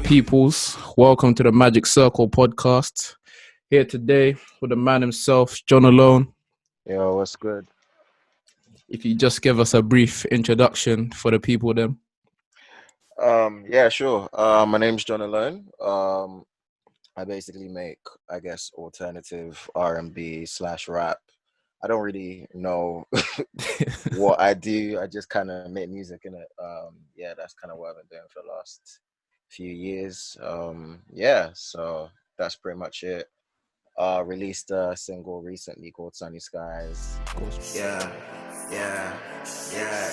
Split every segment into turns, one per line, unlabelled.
peoples? Welcome to the Magic Circle podcast. Here today with the man himself, John Alone.
Yo, what's good?
If you just give us a brief introduction for the people then.
Yeah, sure. My name's John Alone. I basically make, I guess, alternative R&B slash rap. I don't really know what I do. I just kind of make music in it. Yeah, that's kind of what I've been doing for the last few years. Yeah, so that's pretty much it. Released a single recently called Sunny Skies.
Yeah, yeah,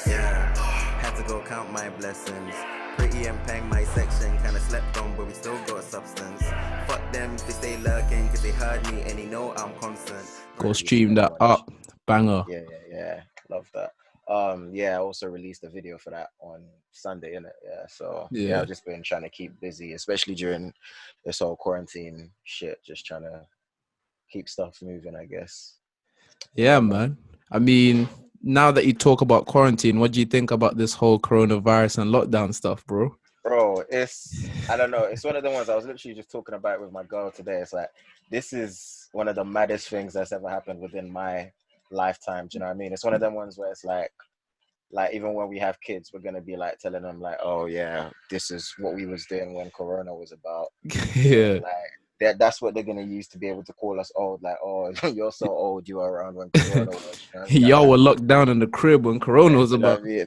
yeah. Had to go count my blessings. Pretty and Pang, my section. Kinda slept on, but we still got substance. Fuck them, they stay lurking, cause they heard me and they know I'm constant.
Go stream that up. Banger.
Yeah. Love that. Yeah, I also released a video for that on Sunday, innit? Yeah, so yeah, I've just been trying to keep busy, especially during this whole quarantine shit, just trying to keep stuff moving, I guess.
Yeah, man. I mean, now that you talk about quarantine, what do you think about this whole coronavirus and lockdown stuff, bro?
Bro, I don't know. It's one of the ones I was literally just talking about with my girl today. It's like, this is one of the maddest things that's ever happened within my lifetime. Do you know what I mean? It's one of them ones where it's like even when we have kids, we're going to be like telling them like, oh yeah, this is what we was doing when Corona was about.
Yeah.
Like, that's what they're going to use to be able to call us old. Like, oh, you're so old, you were around when Corona was. You know what I mean?
Y'all were locked down in the crib when Corona was about.
You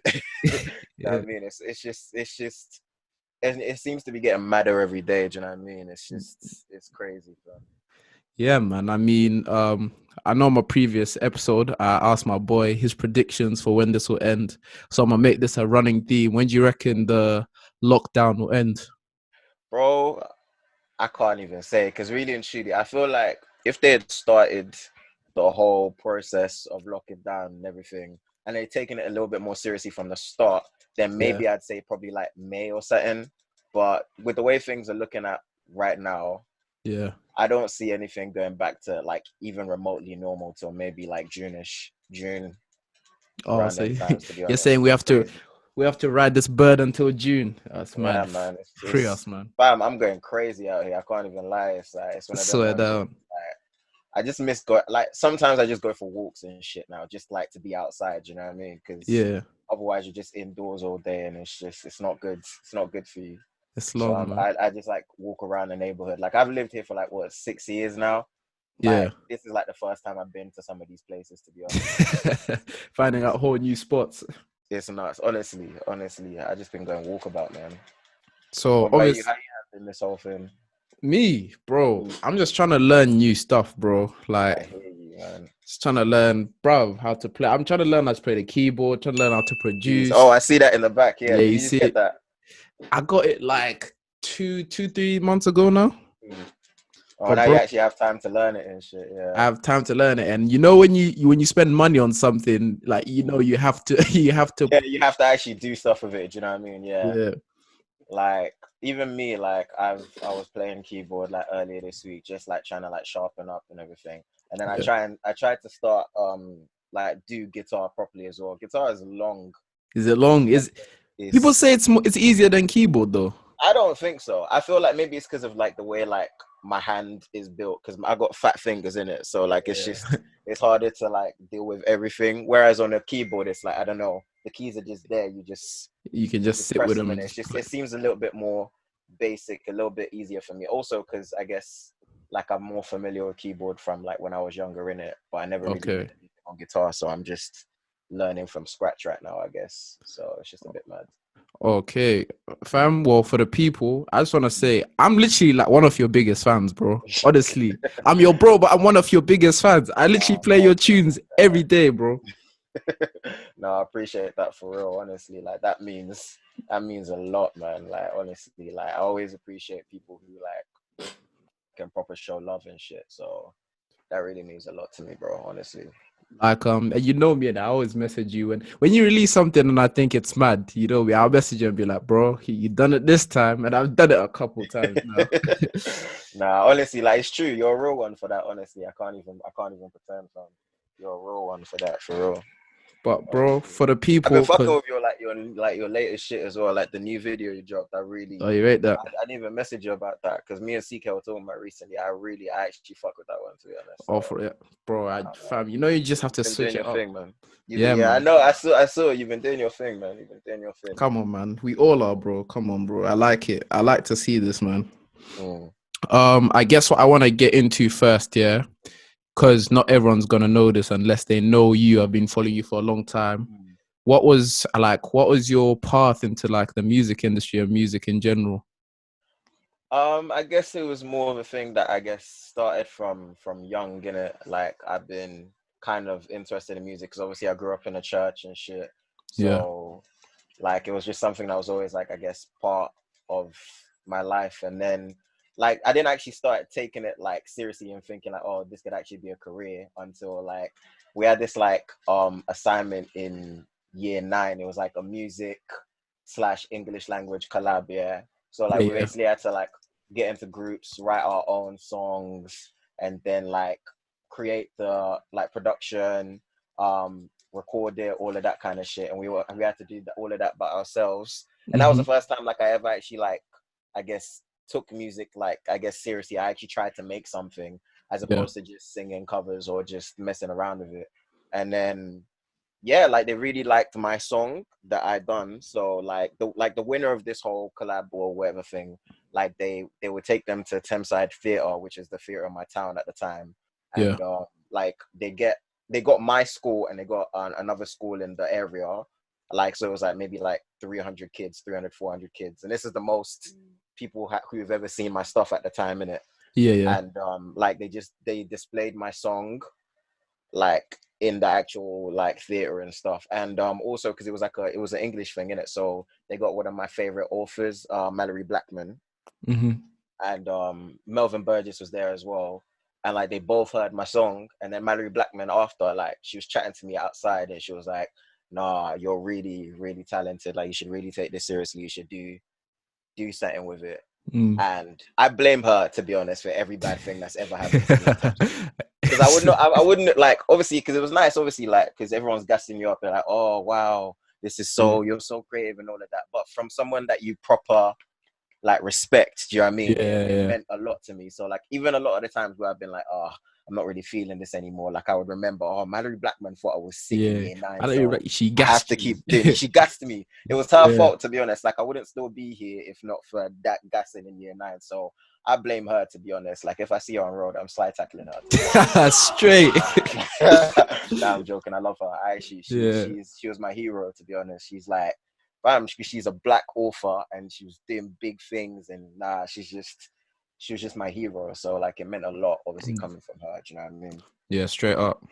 know what I mean? It's just, and it seems to be getting madder every day. Do you know what I mean? It's crazy, bro.
Yeah, man. I mean, I know my previous episode, I asked my boy his predictions for when this will end. So I'm going to make this a running theme. When do you reckon the lockdown will end?
Bro, I can't even say, because really and truly, I feel like if they had started the whole process of locking down and everything, and they'd taken it a little bit more seriously from the start, then maybe I'd say probably like May or something. But with the way things are looking at right now, I don't see anything going back to like even remotely normal till maybe like June.
Oh, so
you're
saying we have to ride this bird until June. That's mad.
Yeah, man.
Free us, man.
Bam, I'm going crazy out here. I can't even lie. It's like, it's one of them
Swear
ones,
down.
like, I just miss like sometimes I just go for walks and shit now, just like to be outside. You know what I mean? Because otherwise you're just indoors all day, and it's not good. It's not good for you.
It's long.
So I just like walk around the neighborhood. Like I've lived here for like 6 years now. Like, this is like the first time I've been to some of these places, to be honest.
Finding out whole new spots.
It's nuts. Honestly, I just been going walkabout, man.
So
obviously, how you having this whole thing?
Me, bro, I'm just trying to learn new stuff, bro. Like,
I hear you, man.
Just trying to learn, bro, how to play. I'm trying to learn how to play the keyboard, trying to learn how to produce.
Oh, I see that in the back. Yeah,
you see
get that?
I got it like 3 months ago now.
Oh, now you actually have time to learn it and shit. Yeah,
I have time to learn it, and you know when you spend money on something, like you have to.
Yeah, you have to actually do stuff with it. Do you know what I mean?
Yeah.
Like even me, like I was playing keyboard like earlier this week, just like trying to like sharpen up and everything. And then I tried to start like do guitar properly as well. Guitar is long.
Is it long? People say it's easier than keyboard though.
I don't think so. I feel like maybe it's because of like the way like my hand is built, because I got fat fingers in it, so like it's just it's harder to like deal with everything. Whereas on a keyboard, it's like, I don't know, the keys are just there. You can just
sit with them.
And it seems a little bit more basic, a little bit easier for me. Also, because I guess like I'm more familiar with keyboard from like when I was younger in it, but I never really did anything on guitar, so I'm just learning from scratch right now, I guess. So it's just a bit mad.
Okay, fam. Well, for the people, I just want to say I'm literally like one of your biggest fans, bro. Honestly, I'm your bro, but I'm one of your biggest fans. I literally play your tunes every day, bro.
No, I appreciate that for real. Honestly, like that means a lot, man. Like honestly, like I always appreciate people who like can proper show love and shit. So that really means a lot to me, bro. Honestly.
Like you know me, and I always message you when you release something and I think it's mad, you know me, I'll message you and be like, bro, you done it this time, and I've done it a couple times now.
Nah, honestly, like it's true. You're a real one for that. Honestly, I can't even pretend, fam. You're a real one for that, for real.
But bro, for the
I've been
people,
fucking
cause
with your latest shit as well, like the new video you dropped.
oh, you rate that?
I didn't even message you about that because me and CK were talking about recently. I actually fuck with that one to be honest.
Oh,
So
for it, bro.
man,
Fam, you know you just have
you've
to
been
switch
doing
it
your
up.
thing, man.
Yeah,
Yeah, I
man.
know. I saw. You've been doing your thing, man. You've been doing your thing.
Come on, man. We all are, bro. Come on, bro. I like it. I like to see this, man.
Mm.
I guess what I want to get into first, yeah, because not everyone's gonna know this unless they know you. I've been following you for a long time.
Mm.
What was your path into like the music industry and music in general?
I guess it was more of a thing that I guess started from young, innit? Like I've been kind of interested in music because obviously I grew up in a church and shit.
Yeah,
So like it was just something that was always like I guess part of my life. And then like I didn't actually start taking it like seriously and thinking like, oh, this could actually be a career until like we had this like assignment in year 9. It was like a music slash English language collab, yeah. So like
yeah,
we
yeah,
basically had to like get into groups, write our own songs, and then like create the like production, record it, all of that kind of shit. And we had to do all of that by ourselves. And that was
hmm
the first time like I ever actually like I guess took music like I guess seriously. I actually tried to make something as
yeah,
opposed to just singing covers or just messing around with it. And then yeah, like they really liked my song that I done. So like the winner of this whole collab or whatever thing, like they would take them to Thameside Theatre, which is the theatre in my town at the time,
yeah,
and like they got my school and they got another school in the area, like so it was like maybe like 300 kids, 300 400 kids, and this is the most people who've ever seen my stuff at the time in it,
yeah, yeah.
and like they displayed my song like in the actual like theater and stuff, and also because it was an English thing in it, so they got one of my favorite authors, Mallory Blackman,
hmm
and Melvin Burgess was there as well, and like they both heard my song, and then Mallory Blackman after like she was chatting to me outside and she was like, nah, you're really really talented, like you should really take this seriously, you should do something with it.
Mm.
And I blame her, to be honest, for every bad thing that's ever happened to me in terms of music. Because I wouldn't like, obviously, because it was nice, obviously, like, because everyone's gassing you up. They're like, oh, wow, this is
yeah,
you're so creative and all of that. But from someone that you proper like respect, do you know what I mean?
yeah,
It
yeah.
meant a lot to me. So like even a lot of the times where I've been like, oh, I'm not really feeling this anymore. Like I would remember, oh, Mallory Blackman thought I was sick in
Yeah.
year 9,
I know you're
so
right. She
I have
gassed
to
you.
keep doing it. She gassed me. It was her
Yeah.
fault, to be honest. Like I wouldn't still be here if not for that gassing in year 9. So I blame her, to be honest. Like if I see her on road, I'm slide tackling her, to be honest.
Straight.
Nah, I'm joking. I love her. I actually
Yeah.
she was my hero, to be honest. She's like bam, she's a black author and she was doing big things, and nah, she was just my hero. So like it meant a lot, obviously coming from her. Do you know what I mean?
Yeah, straight up.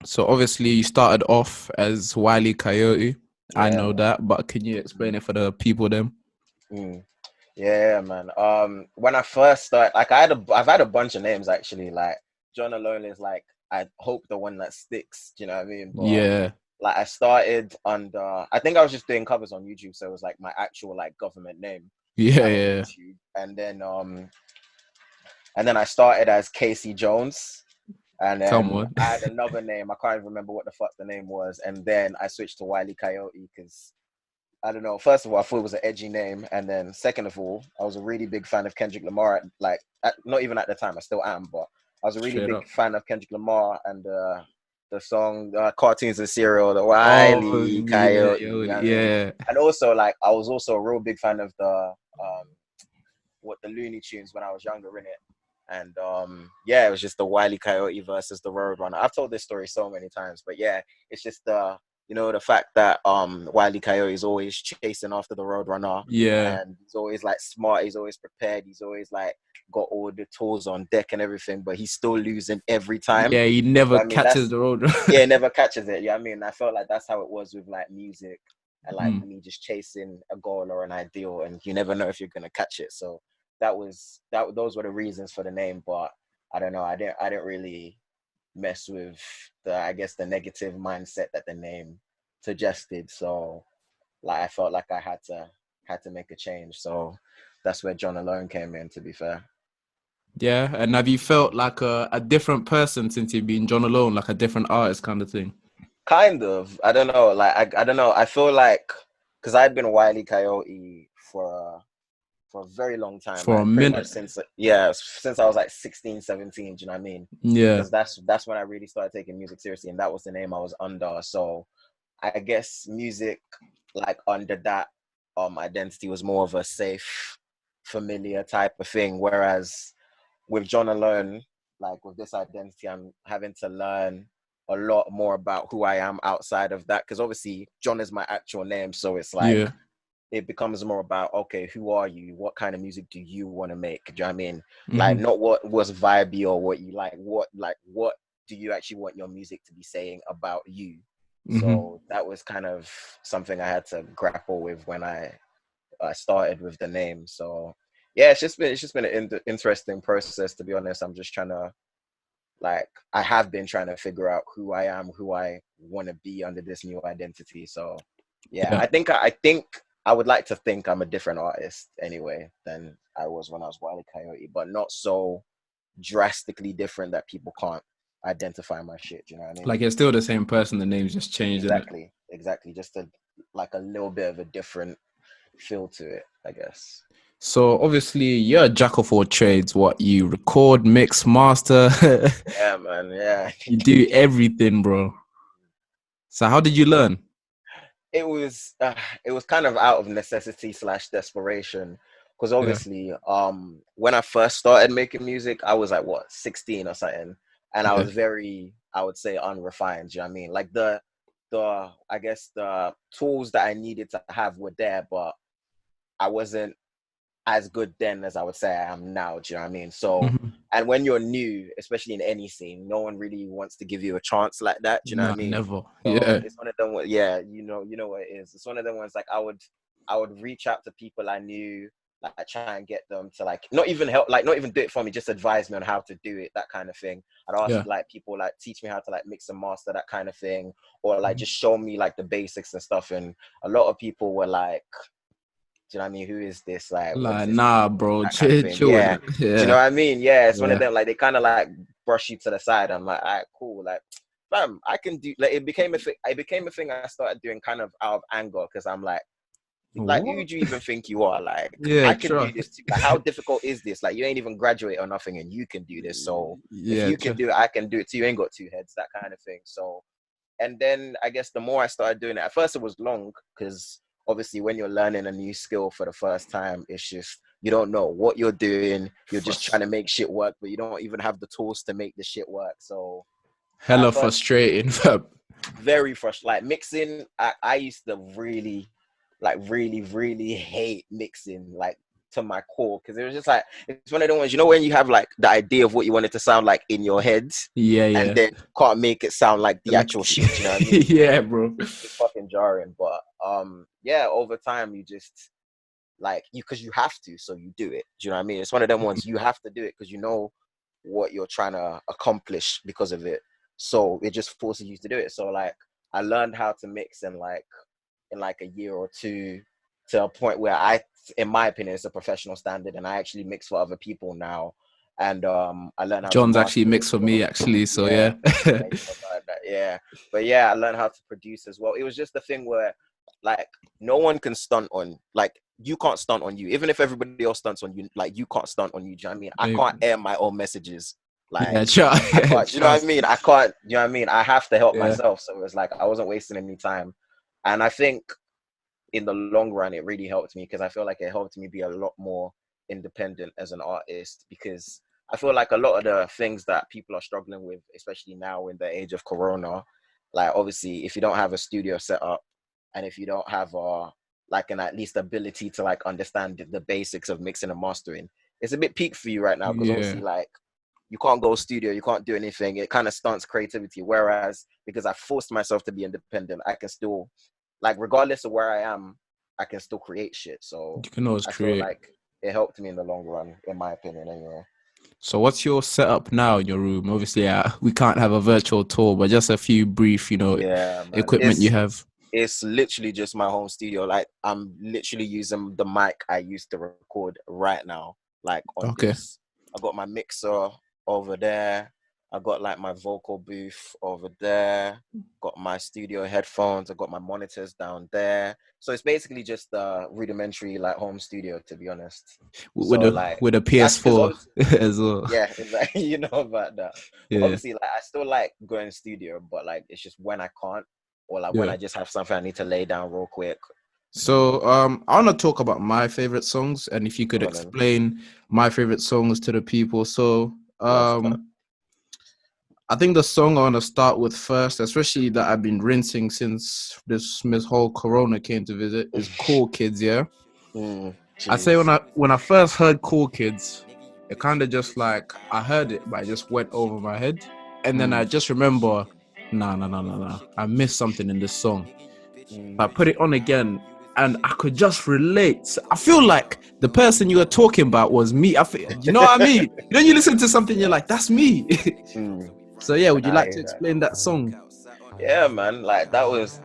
So obviously you started off as Wiley Coyote. I
Yeah,
know
man.
that, but can you explain it for the people then?
Mm. Yeah, man. When I first started, like I've had a bunch of names actually. Like John Alone is like I hope the one that sticks. Do you know what I mean? But
Yeah.
like I started under, I think I was just doing covers on YouTube, so it was like my actual like government name
Yeah,
on
yeah.
YouTube, and then I started as Casey Jones, and
Come
then
on.
I had another name. I can't even remember what the fuck the name was, and then I switched to Wiley Coyote because I don't know. First of all, I thought it was an edgy name, and then second of all, I was a really big fan of Kendrick Lamar. Not even at the time, I still am, but I was a really
Straight
big
up.
fan of Kendrick Lamar and the song Cartoons and Cereal, the
Oh,
Wiley
yeah,
Coyote. You know what I mean?
yeah.
And also, like, I was also a real big fan of the Looney Tunes when I was younger in it. And yeah, it was just the Wile E. Coyote versus the Roadrunner. I've told this story so many times, but yeah, it's just the fact that Wile E. Coyote is always chasing after the Roadrunner,
Yeah.
and he's always like smart, he's always prepared, he's always like got all the tools on deck and everything, but he's still losing every time.
Yeah, he never
So, I mean,
catches
that's
the road.
yeah, never catches it. Yeah, I mean, I felt like that's how it was with like music and like
Mm.
me just chasing a goal or an ideal, and you never know if you're gonna catch it. So those were the reasons for the name, but I don't know. I didn't really mess with I guess the negative mindset that the name suggested. So like I felt like I had to make a change. So that's where John Alone came in, to be fair.
Yeah, and have you felt like a different person since you've been John Alone, like a different artist kind of thing?
Kind of. I don't know. Like I don't know. I feel like because I'd been Wiley Coyote for a very long time,
For a
like pretty much
minute.
since since I was like 16, 17. Do you know what I mean?
Yeah.
Because that's when I really started taking music seriously, and that was the name I was under. So I guess music, like under that identity, was more of a safe, familiar type of thing. Whereas with John alone, like with this identity, I'm having to learn a lot more about who I am outside of that. Because obviously, John is my actual name, so it's like
Yeah.
it becomes more about, okay, who are you? What kind of music do you want to make? Do you know what I mean? Like
Hmm.
not what was vibey or what you like. What do you actually want your music to be saying about you?
Hmm.
So that was kind of something I had to grapple with when I started with the name. So yeah, it's just been an interesting process, to be honest. I'm just trying to, like, I have been trying to figure out who I am, who I want to be under this new identity. So yeah,
Yeah.
I think I would like to think I'm a different artist anyway than I was when I was Wile E. Coyote, but not so drastically different that people can't identify my shit. Do you know what I mean?
Like you're still the same person. The name's just changed, isn't it?
Exactly. Just like a little bit of a different feel to it, I guess.
So obviously you're a jack of all trades. What you record, mix, master,
Yeah, man. Yeah.
you do everything, bro. So how did you learn?
it was uh, it was kind of out of necessity slash desperation, because
Yeah.
obviously when I first started making music I was like what 16 or something, and I
Yeah.
was very, I would say, unrefined. You know what I mean? Like the I guess the tools that I needed to have were there, but I wasn't as good then as I would say I am now. Do you know what I mean? So,
Hmm.
and when you're new, especially in any scene, no one really wants to give you a chance like that. Do you know what
Nah,
I mean?
never.
So
Yeah.
it's one of them. Yeah, you know what it is. It's one of them ones. Like I would reach out to people I knew, like try and get them to like not even help, like not even do it for me, just advise me on how to do it, that kind of thing. I'd ask
Yeah.
like people like teach me how to like mix and master, that kind of thing, or like
Mhm.
just show me like the basics and stuff. And a lot of people were like, do you know what I mean? Who is this? Like, what does
Like,
this
nah,
mean?
bro,
That kind of thing.
chill with
Yeah.
it.
Do you know
Yeah.
what I mean? Yeah. It's one of
Yeah.
them, like, they kind of like brush you to the side. I'm like, all right, cool. Like, fam, I can do, like, it became a thing. It became a thing I started doing kind of out of anger, because I'm like, who
What?
do you even think you are? Like,
Yeah,
I can do this
trust.
too. Like, how difficult is this? Like, you ain't even graduate or nothing and you can do this. So if
Yeah,
you can
trust.
do it, I can do it too. You ain't got two heads, that kind of thing. So, and then I guess the more I started doing it, at first it was long, because obviously when you're learning a new skill for the first time, it's just, you don't know what you're doing. You're just trying to make shit work, but you don't even have the tools to make the shit work. So
Hella
at first,
frustrating, fam.
very frustrating. Like mixing, I used to really, like really hate mixing, like to my core, because it was just like, it's one of the ones, you know, when you have like the idea of what you want it to sound like in your head,
Yeah,
and
yeah.
then can't make it sound like the
Like,
actual shit. You know what I mean?
yeah, bro.
It's fucking jarring. But yeah, over time you just, like, you, because you have to, so you do it. Do you know what I mean? It's one of them ones, you have to do it because you know what you're trying to accomplish because of it, so it just forces you to do it. So like I learned how to mix in like a year or two, to a point where in my opinion, it's a professional standard, and I actually mix for other people now. And I learned how to
John's actually
master
mixed
as
for me,
well.
actually. So
Yeah,
yeah.
yeah, you know about that. Yeah, but yeah, I learned how to produce as well. It was just a thing where, like, no one can stunt on, like, you can't stunt on you. Even if everybody else stunts on you, like, you can't stunt on you. Do you know what I mean? I can't air my own messages.
Yeah,
Like,
trust.
I
Yeah,
can't, you know what I
trust.
mean? I can't, you know what I mean? I have to help
Yeah.
myself. So it was like, I wasn't wasting any time. And I think in the long run, it really helped me, because I feel like it helped me be a lot more independent as an artist, because I feel like a lot of the things that people are struggling with, especially now in the age of Corona, like obviously if you don't have a studio set up, and if you don't have like an at least ability to like understand the basics of mixing and mastering, it's a bit peak for you right now, because
Yeah.
obviously like you can't go studio, you can't do anything. It kind of stunts creativity. Whereas because I forced myself to be independent, I can still, like, regardless of where I am, I can still create shit. So
You can always
I feel
create.
like it helped me in the long run, in my opinion, anyway.
So what's your setup now in your room? Obviously, we can't have a virtual tour, but just a few brief,
Yeah, man.
equipment you have.
It's literally just my home studio. Like, I'm literally using the mic I used to record right now. Like on
Okay.
this, I got my mixer over there. I got like my vocal booth over there, got my studio headphones, I got my monitors down there. So it's basically just a rudimentary like home studio, to be honest.
with
So
a
like
with a
that's because
PS4
obviously,
as well.
yeah, exactly. You know about that. But
Yeah,
obviously, like I still like going studio, but like it's just when I can't, or like when
yeah.
I just have something I need to lay down real quick.
So I want to talk about my favorite songs, and if you could
Go then,
explain my favorite songs to the people. So
love that.
I think the song I want to start with first, especially that I've been rinsing since this whole Corona came to visit, is "Cool Kids." Yeah, I say
Jeez.
when I first heard "Cool Kids," it kind of just like I heard it, but it just went over my head, and then I
Mm,
just remember, nah, I missed something in this song.
mm.
I put it on again, and I could just relate. I feel like the person you were talking about was me. You know what I mean? You know, you listen to something, you're like, that's me.
Mm.
So yeah, would you
I
like to
hear that.
explain that song?
Yeah, man. Like that was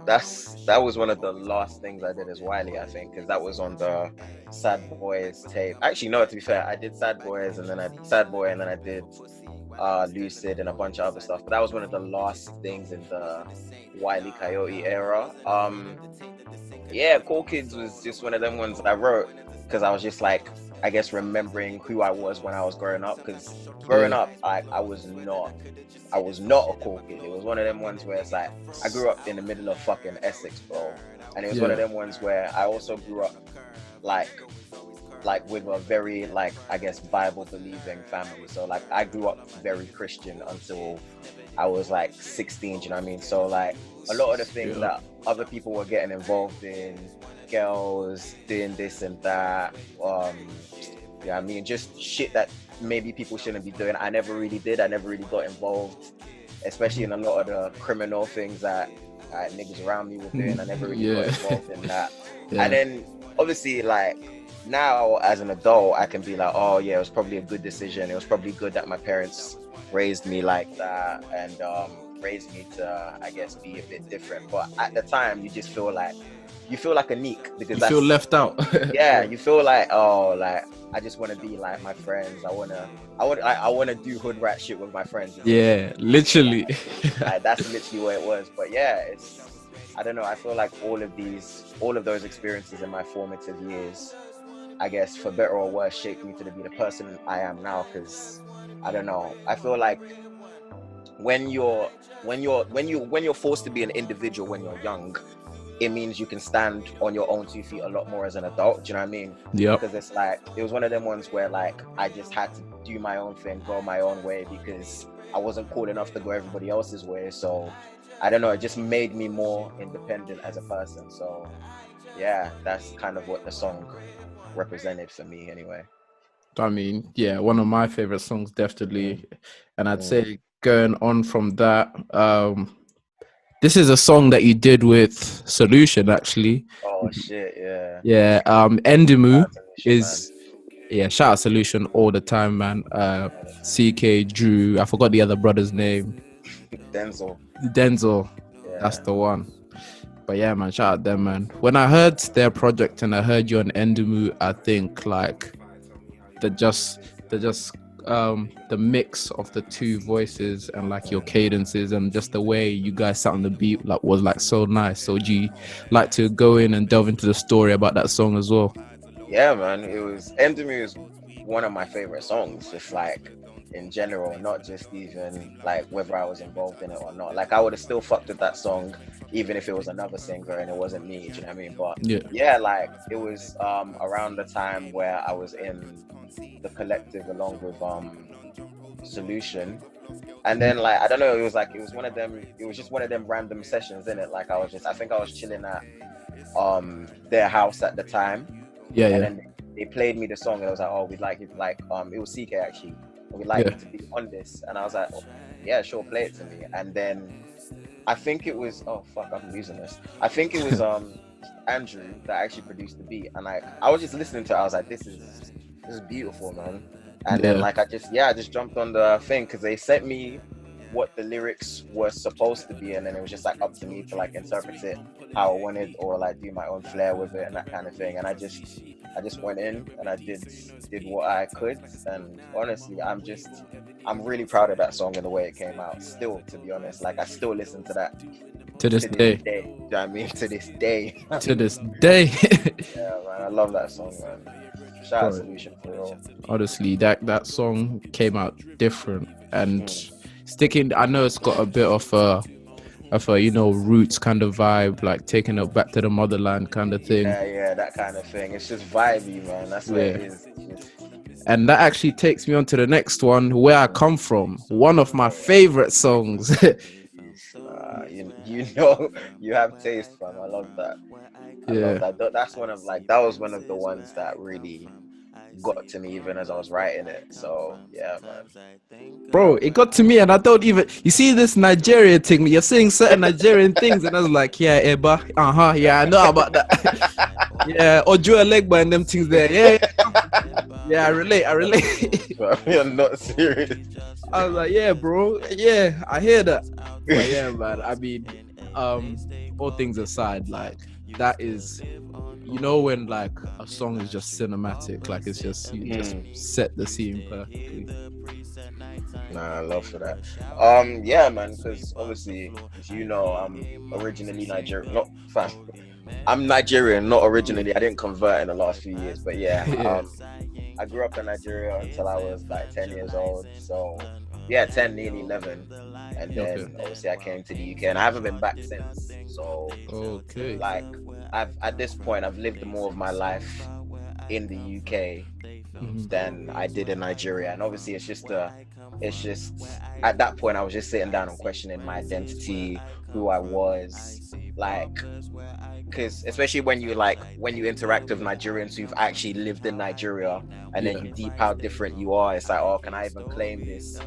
one of the last things I did as Wiley, I think, because that was on the Sad Boys tape. Actually, no, to be fair, I did Sad Boys and then I Sad Boy and then I did Lucid and a bunch of other stuff. But that was one of the last things in the Wiley Coyote era. Yeah, Cool Kids was just one of them ones that I wrote because I was just like, I guess remembering who I was when I was growing up. Because growing
Yeah,
up, I was not a cool kid. It was one of them ones where it's like I grew up in the middle of fucking Essex, bro, and it was one of
yeah,
them ones where I also grew up like with a very like I guess Bible believing family. So like I grew up very Christian until I was like 16. Do you know what I mean? So like a lot of the things
yeah.
that other people were getting involved in, girls doing this and that, yeah, I mean just shit that maybe people shouldn't be doing. I never really did. I never really got involved, especially in a lot of the criminal things that niggas around me were doing. I never really got
Yeah,
involved in that. And
yeah,
then obviously like now as an adult I can be like, oh yeah, it was probably a good decision. It was probably good that my parents raised me like that and raised me to I guess be a bit different. But at the time you feel like a neek because
you feel
that's
left out.
yeah, you feel like, oh, like I just want to be like my friends. I want to do hood rat shit with my friends.
Yeah, literally.
Like that's literally what it was. But yeah, I don't know. I feel like all of those experiences in my formative years, I guess for better or worse, shaped me to be the person I am now. Because I don't know. I feel like when you're when you're forced to be an individual when you're young, it means you can stand on your own 2 feet a lot more as an adult. Do you know what I mean?
Yep.
Because it's like it was one of them ones where like I just had to do my own thing, go my own way because I wasn't cool enough to go everybody else's way. So I don't know, it just made me more independent as a person. So yeah, that's kind of what the song represented for me anyway.
I mean, yeah, one of my favorite songs,
Mm,
definitely. And I'd
mm.
say going on from that, this is a song that you did with Solution, actually.
Oh shit, yeah.
Yeah, Endimu
That's an issue, man.
is yeah, shout out Solution all the time, man. CK Drew, I forgot the other brother's name.
Denzel.
Denzel, that's
Yeah.
the one. But yeah, man, shout out them, man. When I heard their project and I heard you on Endimu, I think like the just the mix of the two voices and like your cadences and just the way you guys sat on the beat like was like so nice. So do you like to go in and delve into the story about that song as well?
Yeah, man. It was Endemy is one of my favorite songs, just like in general, not just even like whether I was involved in it or not. Like I would have still fucked with that song even if it was another singer and it wasn't me, do you know what I mean? But
Yeah.
yeah, like it was around the time where I was in the collective along with Solution. And then like I don't know, it was one of them, it was just one of them random sessions in it. Like I think I was chilling at their house at the time,
Yeah,
and
yeah.
then they played me the song and I was like, oh, we'd like you to like it was CK actually, we'd like
Yeah.
you to be on this. And I was like, oh, yeah, sure, play it to me. And then I think it was, oh fuck, I'm losing this. I think it was Andrew that actually produced the beat, and like I was just listening to it, I was like, this is beautiful, man. And then
Yeah.
like I just jumped on the thing because they sent me what the lyrics were supposed to be, and then it was just like up to me to like interpret it how I wanted, or like do my own flair with it and that kind of thing. And I just went in and I did what I could. And honestly, I'm really proud of that song and the way it came out. Still, to be honest, like I still listen to that
to this day.
Do you know what I mean? To this day.
To this day.
Yeah, man, I love that song, man. Shout out Solution for real.
Honestly, that song came out different and sticking. I know it's got a bit of a roots kind of vibe, like taking it back to the motherland kind of thing.
Yeah, that kind of thing. It's just vibey, man. That's what it is.
And that actually takes me on to the next one, Where I Come From. One of my favorite songs.
You know, you have taste, fam. I love that. I love that. That was one of the ones that really got to me even as I was writing it. So yeah, man.
Bro, it got to me and I don't even, you see this Nigerian thing, you're saying certain Nigerian things and I was like, yeah, Eba, yeah, I know about that. Yeah, Ojo Legba and them things there. Yeah, I relate.
You're not serious.
I was like, yeah, bro, yeah, I hear that. But yeah, man, I mean, all things aside, like, that is, you know, when like a song is just cinematic, like it's just, you just set the scene perfectly.
Nah, I love for that. Yeah, man, because obviously, as you know, I'm originally Nigerian. I'm Nigerian, not originally. I didn't convert in the last few years, but yeah. I grew up in Nigeria until I was like 10 years old. So yeah, 10, nearly 11. And then obviously I came to the UK and I haven't been back since. So like at this point I've lived more of my life in the UK than I did in Nigeria. And obviously it's just at that point I was just sitting down and questioning my identity, who I was, like, because especially when you interact with Nigerians who've actually lived in Nigeria and then you deep how different you are, it's like, oh, can I even claim this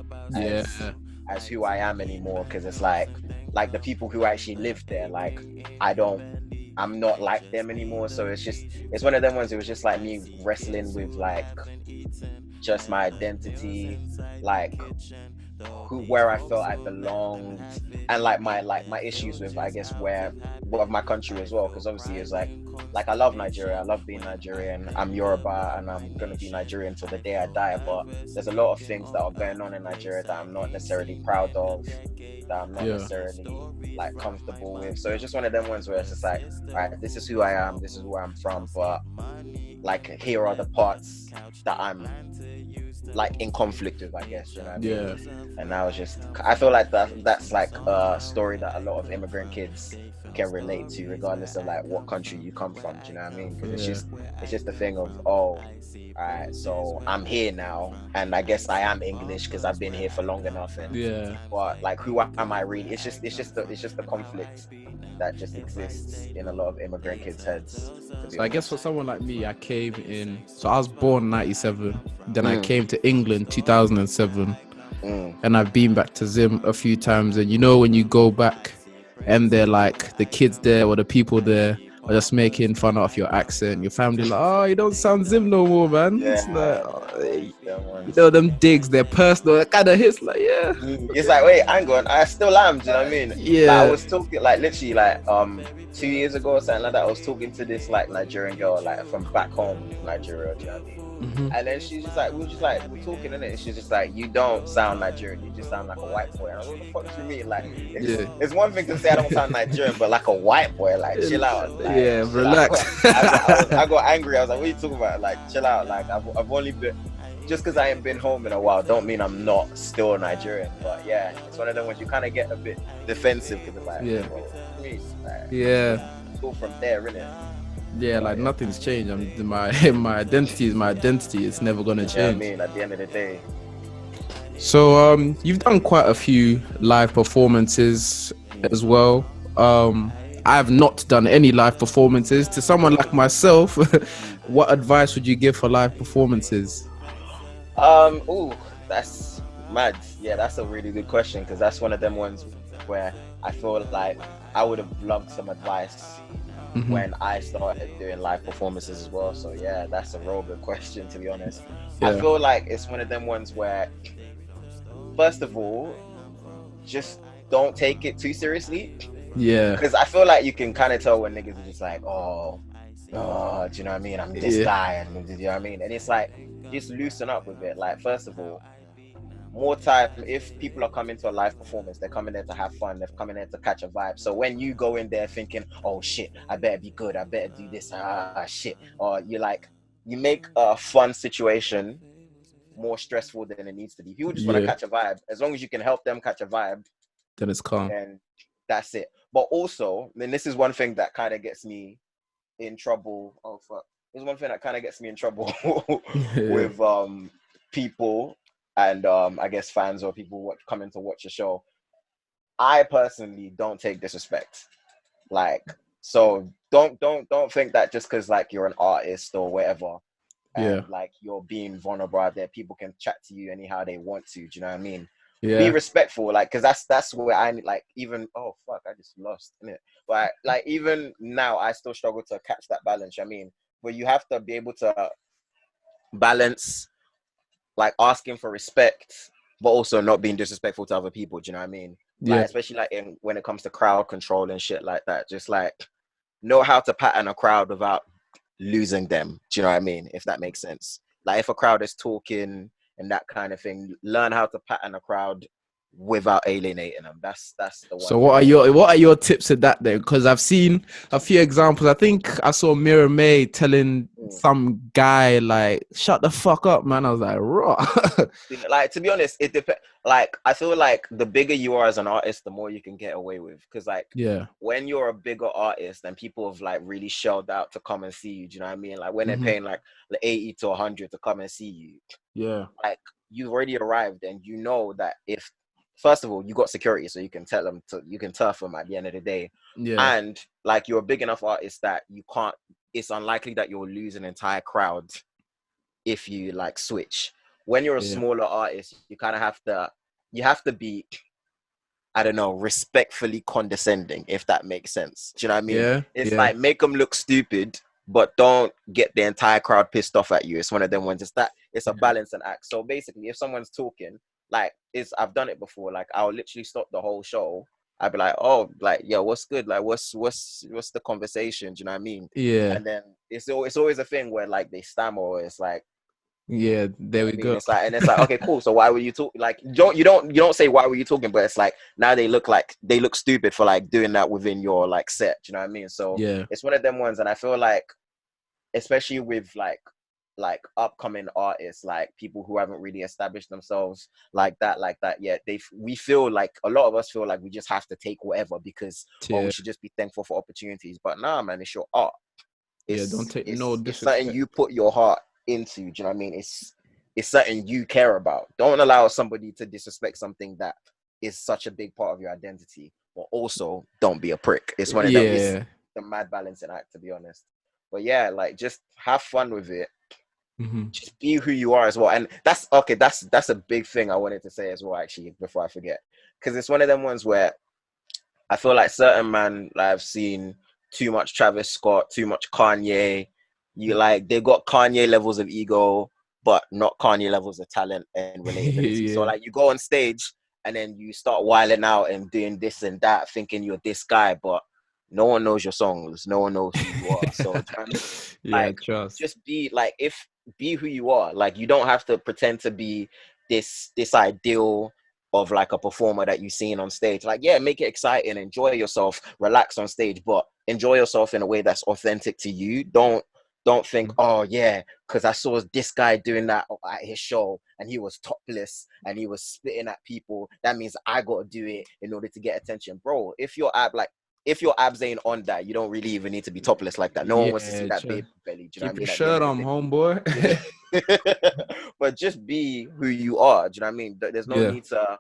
as who I am anymore? Because it's like the people who actually lived there, like I'm not like them anymore. So it's one of them ones. It was just like me wrestling with like just my identity, like where I felt I belonged, and like my issues with, I guess, what my country as well, because obviously it's like I love Nigeria, I love being Nigerian, I'm Yoruba and I'm gonna be Nigerian till the day I die, but there's a lot of things that are going on in Nigeria that I'm not necessarily proud of, that I'm not necessarily like comfortable with. So it's just one of them ones where it's just like, all right, this is who I am, this is where I'm from, but like here are the parts that I'm like in conflict with, I guess, you know what I mean? And I feel like that's like a story that a lot of immigrant kids can relate to, regardless of like what country you come from, do you know what I mean? Because it's just the thing of, oh, alright, so I'm here now and I guess I am English because I've been here for long enough, and but like who am I really? It's just the conflict that just exists in a lot of immigrant kids' heads.
So I guess for someone like me, I was born in 97, then I came to England 2007, and I've been back to Zim a few times, and you know when you go back and they're like, the kids there or the people there are just making fun of your accent, your family like, oh, you don't sound Zim no more, man. It's like, you know, them digs, they're personal, that kind of hits, like,
it's like, wait, hang on, I still am, do you know what I mean? Like, I was talking, like, literally, like, 2 years ago or something like that, I was talking to this, like, Nigerian girl, like, from back home in Nigeria, do you know what I mean? And then she's just like, we're talking, innit? And she's just like, you don't sound Nigerian, you just sound like a white boy. And I was like, what the fuck do you mean? Like, it's one thing to say I don't sound Nigerian, but like a white boy, like, chill out. Like,
relax.
I got angry. I was like, what are you talking about? Like, chill out. Like, I've only been, just because I ain't been home in a while, don't mean I'm not still Nigerian. But yeah, it's one of them ones you kind of get a bit defensive because it's like, bro, what do you mean? Like, it's all from there, innit?
Yeah, like nothing's changed. My identity is my identity. It's never gonna change.
Yeah, I mean, at the end of the day.
So you've done quite a few live performances as well. I have not done any live performances. To someone like myself, what advice would you give for live performances?
That's mad. Yeah, that's a really good question, because that's one of them ones where I feel like I would have loved some advice when I started doing live performances as well. So yeah, that's a real good question, to be honest. I feel like it's one of them ones where, first of all, just don't take it too seriously.
Yeah.
Because I feel like you can kind of tell when niggas are just like, oh, do you know what I mean? I'm this guy, and you know what I mean? And it's like, just loosen up with it. Like, first of all, more time, if people are coming to a live performance, they're coming there to have fun, they're coming there to catch a vibe. So when you go in there thinking, oh shit, I better be good, I better do this, shit, or you like, you make a fun situation more stressful than it needs to be. People just want to
Yeah.
catch a vibe. As long as you can help them catch a vibe,
Then it's calm.
then that's it. But also, then this is one thing that kind of gets me in trouble. Oh fuck. This is one thing that kind of gets me in trouble with people and I guess fans or people coming to watch a show. I personally don't take disrespect. Like, so don't think that just because like you're an artist or whatever and like you're being vulnerable out there, people can chat to you anyhow they want to. Do you know what I mean?
Yeah.
Be respectful, like, because that's where I like, even oh fuck, I just lost it. But like even now I still struggle to catch that balance. I mean, where you have to be able to balance like asking for respect but also not being disrespectful to other people. Do you know what I mean? Like, especially like when it comes to crowd control and shit like that, just like know how to pattern a crowd without losing them. Do you know what I mean? If that makes sense. Like if a crowd is talking and that kind of thing, learn how to pattern a crowd without alienating them. That's the one.
So what are your tips at that then? Because I've seen a few examples. I think I saw Mira May telling some guy like, "Shut the fuck up, man." I was like, "Raw."
Like, to be honest, it depends. Like, I feel like the bigger you are as an artist, the more you can get away with. Because like, when you're a bigger artist and people have like really shelled out to come and see you, do you know what I mean? Like when they're paying like 80 to 100 to come and see you, like you've already arrived and you know that if, first of all, you got security, so you can tell them you can turf them at the end of the day. And like you're a big enough artist that you can't, it's unlikely that you'll lose an entire crowd if you like switch. When you're a smaller artist, you kind of have to be, I don't know, respectfully condescending, if that makes sense. Do you know what I mean? It's like, make them look stupid, but don't get the entire crowd pissed off at you. It's one of them ones. It's a balancing act. So basically, if someone's talking, like, I've done it before. Like, I'll literally stop the whole show. I'd be like, oh, like, yo, what's good? Like, what's the conversation? Do you know what I mean? And then it's always a thing where like they stammer, or it's like,
there we go.
It's like, okay, cool. So why were you talking? Like, you don't say why were you talking, but it's like now they look stupid for like doing that within your like set. Do you know what I mean? So it's one of them ones, and I feel like, especially with like upcoming artists, like people who haven't really established themselves like that yet, we feel like, a lot of us feel like we just have to take whatever because we should just be thankful for opportunities. But nah, man, it's your art.
Don't take no disrespect.
It's something you put your heart into. Do you know what I mean? It's something you care about. Don't allow somebody to disrespect something that is such a big part of your identity. But also, don't be a prick. It's one of them. It's the mad balancing act, to be honest. But yeah, like, just have fun with it. Just be who you are as well. And that's a big thing I wanted to say as well, actually, before I forget. Because it's one of them ones where I feel like certain man, like, I've seen too much Travis Scott, too much Kanye. You like, they got Kanye levels of ego, but not Kanye levels of talent and relatability. So like, you go on stage and then you start wilding out and doing this and that, thinking you're this guy, but no one knows your songs. No one knows who you are. So like, just be like, be who you are. Like, you don't have to pretend to be this ideal of like a performer that you've seen on stage. Like, make it exciting, enjoy yourself, relax on stage, but enjoy yourself in a way that's authentic to you. Don't think, oh yeah, because I saw this guy doing that at his show and he was topless and he was spitting at people, that means I gotta do it in order to get attention. Bro, if your abs ain't on that, you don't really even need to be topless like that. No one wants to see that baby belly. Do you know what I mean?
Keep your shirt on, homeboy.
But just be who you are. Do you know what I mean? There's no need to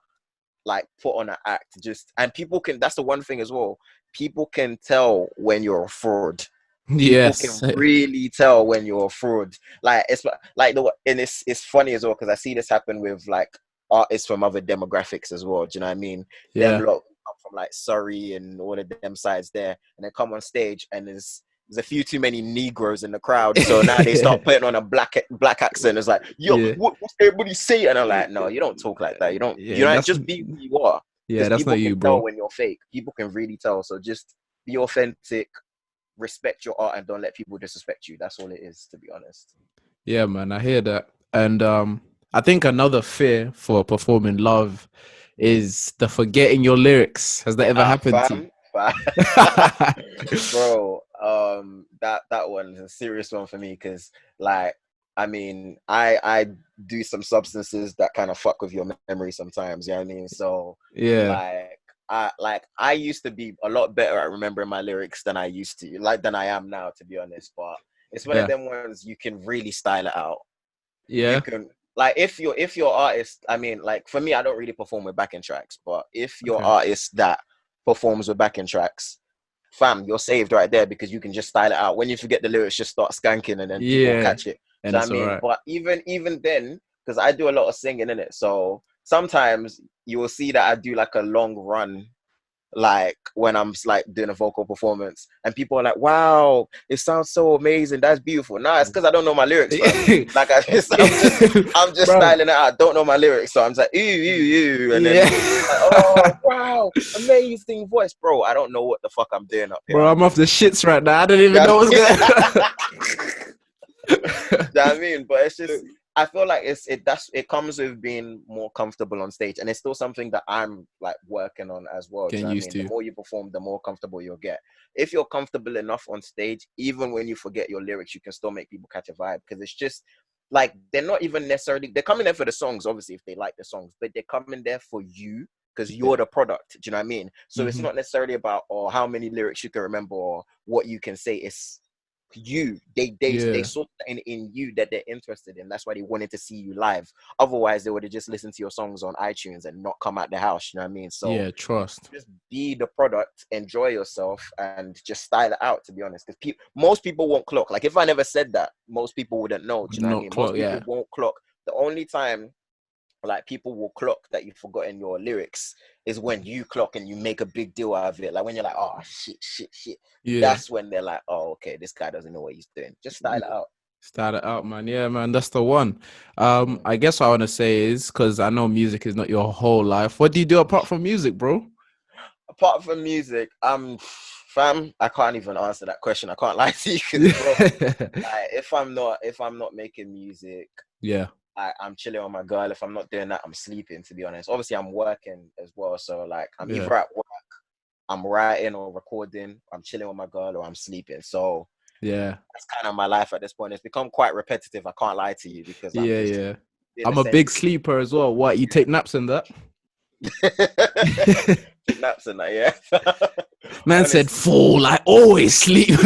like put on an act. And people can, that's the one thing as well, people can tell when you're a fraud. People can really tell when you're a fraud. Like, it's like and it's funny as well, because I see this happen with like artists from other demographics as well. Do you know what I mean? Them lot come from like Surrey and all of them sides there, and they come on stage and there's a few too many Negroes in the crowd, so now they start putting on a black accent. It's like, yo, what's everybody say? And I'm like, no, you don't talk like that. You don't. You know, just be who you are.
Yeah,
Because
that's
people
not you,
can tell
bro.
when you're fake. People can really tell. So just be authentic, respect your art, and don't let people disrespect you. That's all it is, to be honest.
Yeah, man, I hear that. And I think another fear for performing love is the forgetting your lyrics. Has that ever happened to you?
Fam. Bro, that one is a serious one for me because, like, I mean, I do some substances that kind of fuck with your memory sometimes. You know what I mean? So,
Yeah,
I used to be a lot better at remembering my lyrics than I used to, like than I am now, to be honest. But it's one of
yeah,
them ones you can really style it out. You
yeah.
can, like, if your artist, I mean, like for me, I don't really perform with backing tracks, but if your
Okay.
artist that performs with backing tracks, fam, you're saved right there because you can just style it out. When you forget the lyrics, just start skanking and then people will
Yeah,
catch it.
and
So I
it's all
mean,
right.
but even then, because I do a lot of singing in it, so sometimes you will see that I do like a long run, like when I'm like doing a vocal performance, and people are like, "Wow, it sounds so amazing. That's beautiful." Nah, it's because I don't know my lyrics, fam. Like I'm just
Bro,
styling it out. I don't know my lyrics, so I'm just like, "Ooh, ooh, ooh," and then
yeah.
like, "Oh, wow, amazing voice, bro." I don't know what the fuck I'm doing up here.
Bro,
I'm
I'm off
just,
the shits right now. I don't even
yeah.
know what's going
You know what I mean? But it's just, I feel like it comes with being more comfortable on stage, and it's still something that I'm like working on as well. Do you
Getting
know what I
used
mean? The
to.
more you perform, the more comfortable you'll get. If you're comfortable enough on stage, even when you forget your lyrics, you can still make people catch a vibe because it's just like they're not even necessarily, they're coming there for the songs, obviously, if they like the songs, but they're coming there for you because
Yeah.
you're the product. Do you know what I mean? So it's
Hmm.
not necessarily about or how many lyrics you can remember or what you can say. It's you, they
Yeah.
saw in you that they're interested in. That's why they wanted to see you live. Otherwise they would have just listened to your songs on iTunes and not come out the house, you know what I mean? So
Yeah. Trust.
just be the product, enjoy yourself, and just style it out, to be honest, because most people won't clock. Like if I never said that, most people wouldn't know. Do you know what I
Not
mean? Most
clock.
people
Yeah.
won't clock. The only time like people will clock that you've forgotten your lyrics is when you clock and you make a big deal out of it. Like when you're like, oh shit.
Yeah.
That's when they're like, oh, okay, this guy doesn't know what he's doing. Just style
Yeah.
it out.
Start it out, man. Yeah, man. That's the one.
Mm.
I guess what I want to say is because I know music is not your whole life. What do you do apart from music, bro?
Apart from music, fam, I can't even answer that question. I can't lie to you because, bro, like, if I'm not making music,
Yeah.
I'm chilling with my girl. If I'm not doing that, I'm sleeping. To be honest, obviously I'm working as well. So like, I'm
Yeah.
either at work, I'm writing or recording, I'm chilling with my girl, or I'm sleeping. So
Yeah.
that's kind of my life at this point. It's become quite repetitive. I can't lie to you because I'm
Yeah.
just
Yeah.
doing the
I'm a
same
big sleeper as well. What, you take naps and that?
thing. Take naps and that, yeah.
Man said,
Honestly.
fool, I always sleep.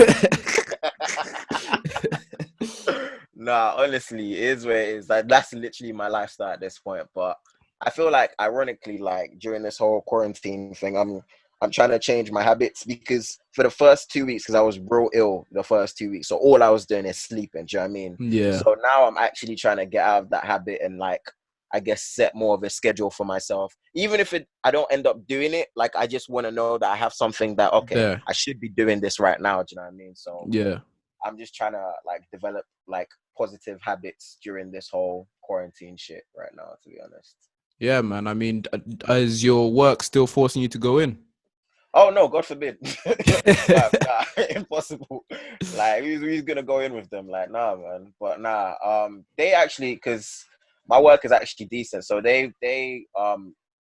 Nah, honestly, it is where it is. Like that's literally my lifestyle at this point. But I feel like ironically, like during this whole quarantine thing, I'm trying to change my habits because for the first 2 weeks, because I was real ill the first 2 weeks. So all I was doing is sleeping. Do you know what I mean?
Yeah.
So now I'm actually trying to get out of that habit and like I guess set more of a schedule for myself. Even if I don't end up doing it, like I just want to know that I have something that okay,
There.
I should be doing this right now. Do you know what I mean? So
Yeah.
I'm just trying to like develop like positive habits during this whole quarantine shit right now, to be honest.
Yeah, man. I mean, is your work still forcing you to go in?
Oh no, God forbid. Nah, impossible. Like who's gonna go in with them? Like, nah, man. But nah, they actually because my work is actually decent. So they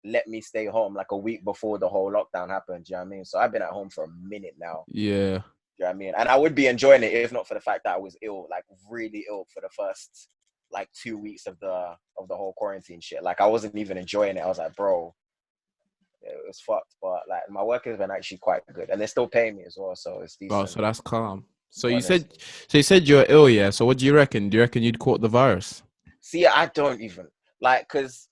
let me stay home like a week before the whole lockdown happened. Do you know what I mean? So I've been at home for a minute now.
Yeah.
You know what I mean? And I would be enjoying it if not for the fact that I was ill, like really ill for the first like 2 weeks of the whole quarantine shit. Like I wasn't even enjoying it. I was like, bro, it was fucked. But like my work has been actually quite good. And they're still paying me as well, so it's
Oh,
decent.
so that's calm. So you said,
Honestly.
so you said you're ill, yeah. So what do you reckon? Do you reckon you'd caught the virus?
See, I don't even like because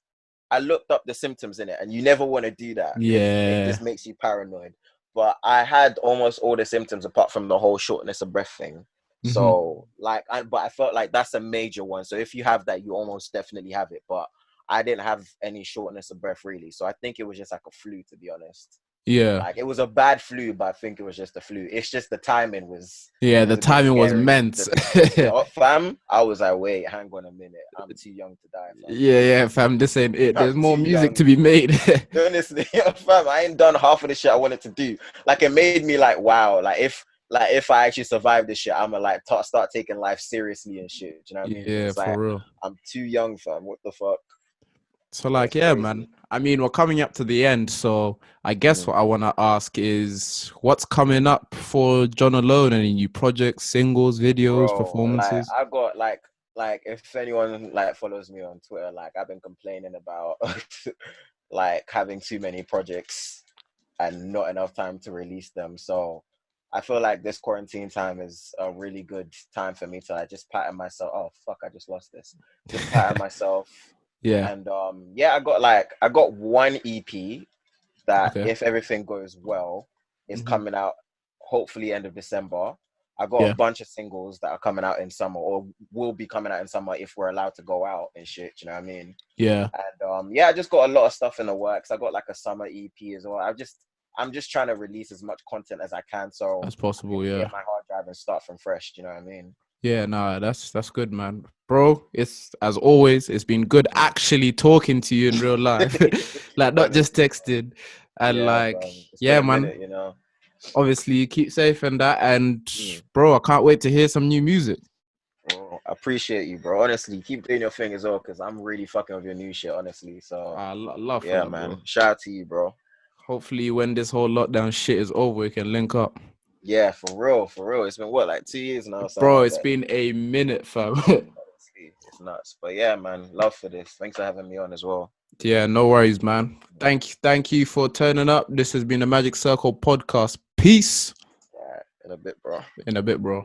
I looked up the symptoms in it, and you never want to do that because it
Yeah.
just makes you paranoid. But I had almost all the symptoms apart from the whole shortness of breath thing.
Hmm.
So like, but I felt like that's a major one. So if you have that, you almost definitely have it. But I didn't have any shortness of breath really. So I think it was just like a flu, to be honest.
Yeah.
Like, it was a bad flu, but I think it was just a flu. It's just the timing was
Yeah,
it
the
was a bit
timing was
scary.
meant.
Fam, I was like, wait, hang on a minute. I'm too young to die, fam.
Yeah, fam, this ain't it. There's
I'm
more
too
music
young.
to be made.
Honestly, fam, I ain't done half of the shit I wanted to do. Like, it made me like, wow, if I actually survive this shit, I'ma like start taking life seriously and shit. Do you know what I mean? But
Yeah,
it's like,
for real.
I'm too young, fam. What the fuck?
So
Yeah,
like,
it's
yeah,
crazy.
man. I mean, we're coming up to the end, so I guess
Mm.
what I want to ask is what's coming up for John Alone? Any new projects, singles, videos,
Bro, like,
performances?
I got like if anyone like follows me on Twitter, like, I've been complaining about like having too many projects and not enough time to release them. So I feel like this quarantine time is a really good time for me to like just pattern myself. Oh fuck, I just lost this. Just pattern myself.
Yeah.
And yeah, I got one EP that,
Okay.
if everything goes well, is
Hmm.
coming out hopefully end of December. I got a
Yeah.
bunch of singles that are coming out in summer, or will be coming out in summer if we're allowed to go out and shit. You know what I mean?
Yeah.
And yeah, I just got a lot of stuff in the works. I got like a summer EP as well. I'm just trying to release as much content as I can, so
That's
I can
possible. Yeah.
clear my hard drive and start from fresh. Do you know what I mean?
Yeah, nah, that's good, man. Bro, it's as always, it's been good
Mm.
actually talking to you in real life. Like not just
Honestly,
texting. And
yeah,
like,
bro. It's been
yeah,
a
man.
minute, you know.
Obviously keep safe and that. And
Mm.
bro, I can't wait to hear some new music.
Well, I appreciate you, bro. Honestly, keep doing your thing as well, because I'm really fucking with your new shit, honestly. So,
Love for
yeah,
that,
man.
bro.
Shout out to you, bro.
Hopefully when this whole lockdown shit is over, we can link up.
Yeah, for real, for real. It's been what, like 2 years now, or something
Bro,
like
it's
that.
been a minute, fam.
Honestly, it's nuts. But yeah, man, love for this. Thanks for having me on as well.
Yeah, no worries, man. Thank you for turning up. This has been the Magic Circle podcast. Peace.
All right, in a bit, bro.
In a bit, bro.